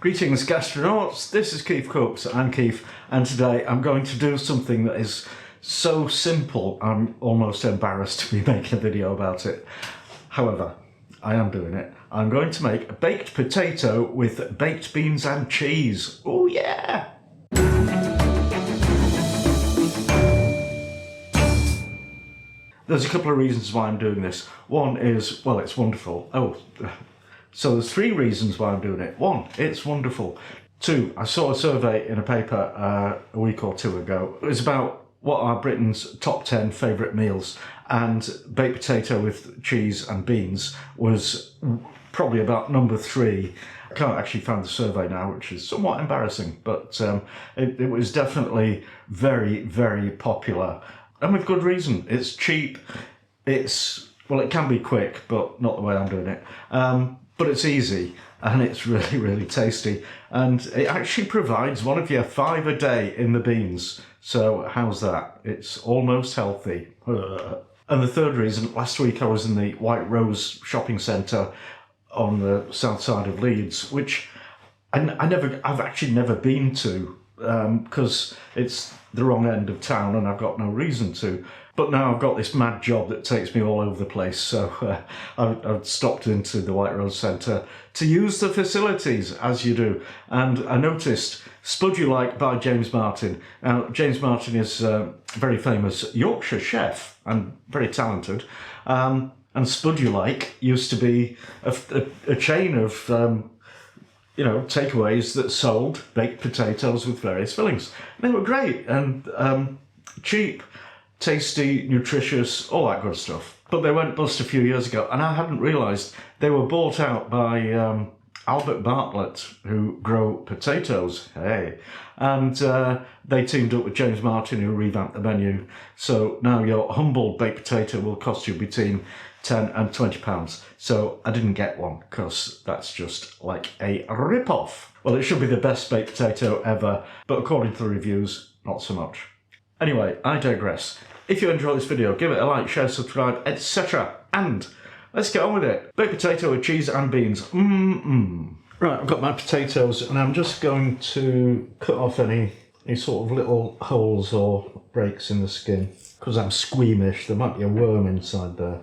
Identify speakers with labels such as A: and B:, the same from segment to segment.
A: Greetings gastronauts, this is KeefCooks, I'm Keef, and today I'm going to do something that is so simple I'm almost embarrassed to be making a video about it. However, I am doing it. I'm going to make a baked potato with baked beans and cheese. Oh yeah! There's a couple of reasons why I'm doing this. One is, well, it's wonderful. So there's three reasons why I'm doing it. One, it's wonderful. Two, I saw a survey in a paper a week or two ago. It was about what are Britain's top 10 favourite meals, and baked potato with cheese and beans was probably about number 3. I can't actually find the survey now, which is somewhat embarrassing, but it was definitely very, very popular. And with good reason. It's cheap, well, it can be quick, but not the way I'm doing it. But it's easy, and it's really, really tasty. And it actually provides one of your 5 a day in the beans. So how's that? It's almost healthy. And the third reason, last week I was in the White Rose shopping centre on the south side of Leeds, which I've actually never been to, because it's the wrong end of town and I've got no reason to. But now I've got this mad job that takes me all over the place, so I've stopped into the White Rose Centre to use the facilities, as you do. And I noticed Spud You Like by James Martin. Now, James Martin is a very famous Yorkshire chef and very talented. And Spud You Like used to be a chain of takeaways that sold baked potatoes with various fillings. They were great and cheap, tasty, nutritious, all that good stuff. But they went bust a few years ago, and I hadn't realised they were bought out by Albert Bartlett, who grow potatoes. Hey. And they teamed up with James Martin, who revamped the menu. So now your humble baked potato will cost you between £10 and £20. So I didn't get one, because that's just like a rip-off. Well, it should be the best baked potato ever, but according to the reviews, not so much. Anyway, I digress. If you enjoy this video, give it a like, share, subscribe, etc. And let's get on with it. Baked potato with cheese and beans. Right, I've got my potatoes, and I'm just going to cut off any sort of little holes or breaks in the skin, because I'm squeamish. There might be a worm inside there.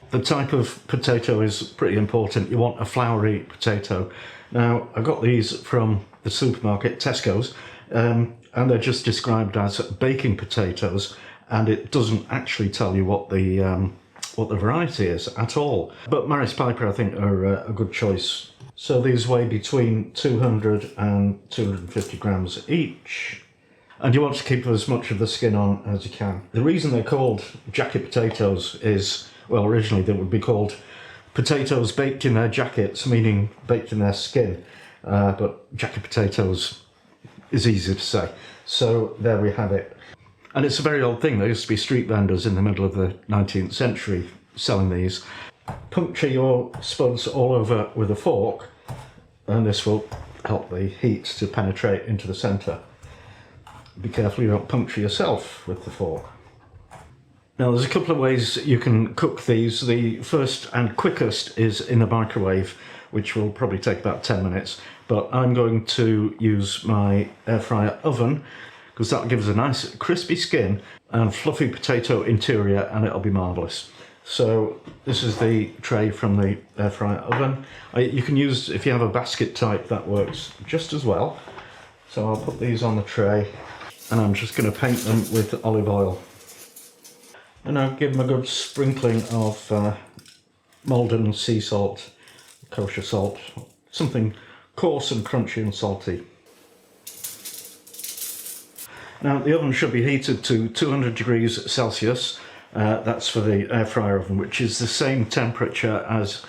A: The type of potato is pretty important. You want a floury potato. Now, I got these from the supermarket, Tesco's, and they're just described as baking potatoes, and it doesn't actually tell you what the variety is at all. But Maris Piper, I think, are a good choice. So these weigh between 200 and 250 grams each. And you want to keep as much of the skin on as you can. The reason they're called jacket potatoes is, well, originally they would be called potatoes baked in their jackets, meaning baked in their skin. But jacket potatoes is easy to say. So there we have it. And it's a very old thing. There used to be street vendors in the middle of the 19th century selling these. Puncture your spuds all over with a fork, and this will help the heat to penetrate into the centre. Be careful you don't puncture yourself with the fork. Now, there's a couple of ways you can cook these. The first and quickest is in the microwave, which will probably take about 10 minutes. But I'm going to use my air fryer oven, because that gives a nice crispy skin and fluffy potato interior, and it'll be marvellous. So this is the tray from the air fryer oven. You can use, if you have a basket type, that works just as well. So I'll put these on the tray, and I'm just going to paint them with olive oil. And I'll give them a good sprinkling of Maldon sea salt, kosher salt, something coarse and crunchy and salty. Now, the oven should be heated to 200 degrees Celsius. That's for the air fryer oven, which is the same temperature as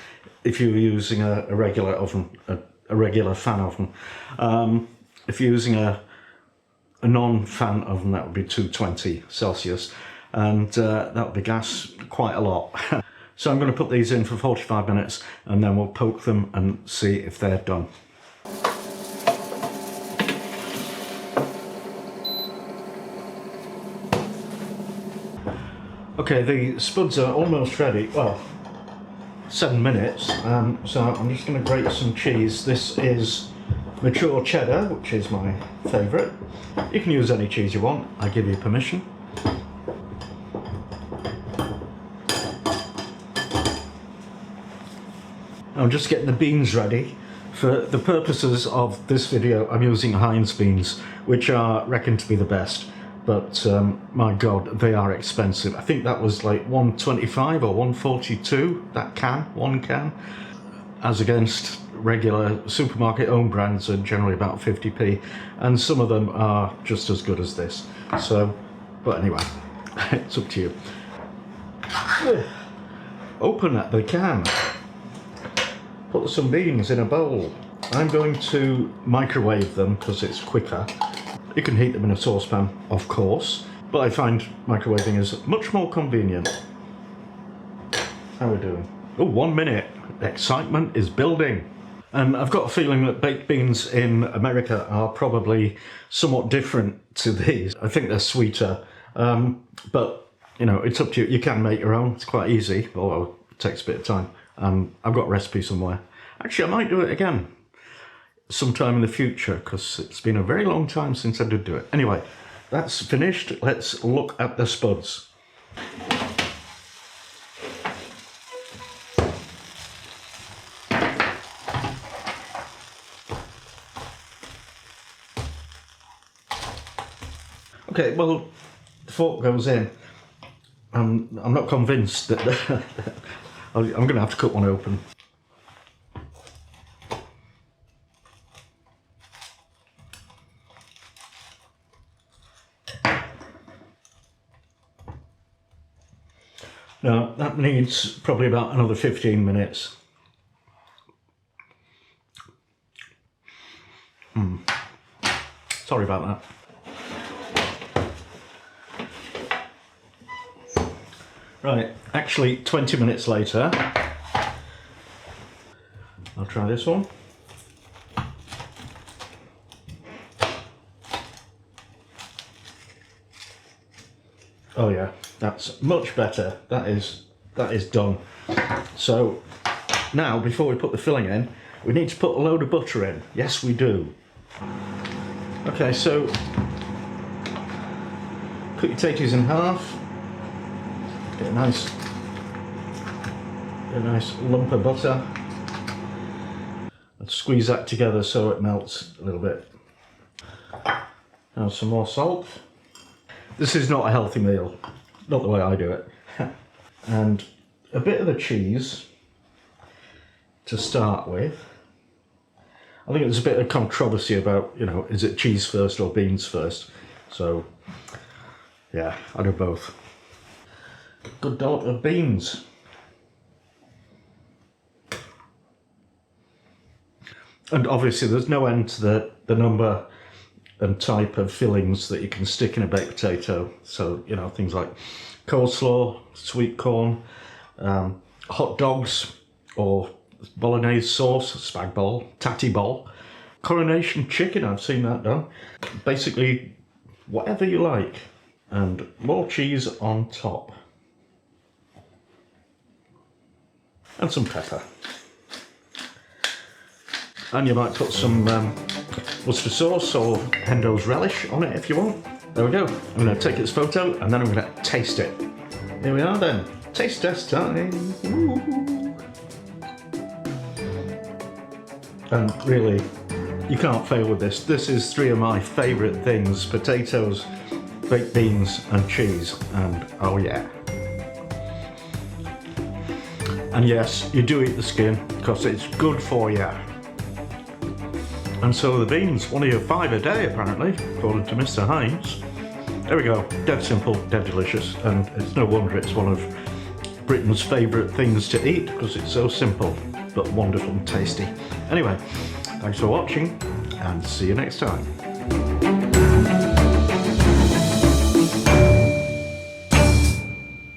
A: if you were using a regular oven, a regular fan oven. If you're using a non-fan oven, that would be 220 Celsius, and that would be gas quite a lot. So I'm going to put these in for 45 minutes, and then we'll poke them and see if they're done. Okay, the spuds are almost ready. Well, 7 minutes, so I'm just going to grate some cheese. This is mature cheddar, which is my favourite. You can use any cheese you want, I give you permission. I'm just getting the beans ready. For the purposes of this video, I'm using Heinz beans, which are reckoned to be the best. But my God, they are expensive. I think that was like $1.25 or $1.42, that can, one can. As against regular supermarket owned brands are generally about 50p. And some of them are just as good as this. So, but anyway, it's up to you. Open up the can. Put some beans in a bowl. I'm going to microwave them because it's quicker. You can heat them in a saucepan, of course, but I find microwaving is much more convenient. How are we doing? Oh, 1 minute. Excitement is building. And I've got a feeling that baked beans in America are probably somewhat different to these. I think they're sweeter, but you know, it's up to you. You can make your own. It's quite easy, although it takes a bit of time. I've got a recipe somewhere. Actually, I might do it again sometime in the future because it's been a very long time since I did do it. Anyway, that's finished. Let's look at the spuds. Okay, well, the fork goes in. I'm not convinced that I'm going to have to cut one open. Now, that needs probably about another 15 minutes. Sorry about that. Right, actually 20 minutes later, I'll try this one. Oh yeah, that's much better. That is done. So now, before we put the filling in, we need to put a load of butter in. Yes, we do. Okay, so cut your tatties in half. Get a nice lump of butter and squeeze that together so it melts a little bit. Now some more salt. This is not a healthy meal, not the way I do it. And a bit of the cheese to start with. I think there's a bit of controversy about, you know, is it cheese first or beans first? So yeah, I do both. Good dollop of beans. And obviously there's no end to the number and type of fillings that you can stick in a baked potato. So, you know, things like coleslaw, sweet corn, hot dogs, or bolognese sauce, spag bol, tatty bol, coronation chicken, I've seen that done. Basically, whatever you like. And more cheese on top. And some pepper. And you might put some Worcester sauce or Hendo's relish on it if you want. There we go. I'm going to take its photo and then I'm going to taste it. Here we are then. Taste test time. Ooh. And really, you can't fail with this. This is three of my favourite things: potatoes, baked beans and cheese. And oh yeah. And yes, you do eat the skin because it's good for you. And so are the beans, one of your 5 a day apparently, according to Mr. Heinz. There we go, dead simple, dead delicious, and it's no wonder it's one of Britain's favourite things to eat because it's so simple, but wonderful and tasty. Anyway, thanks for watching, and see you next time.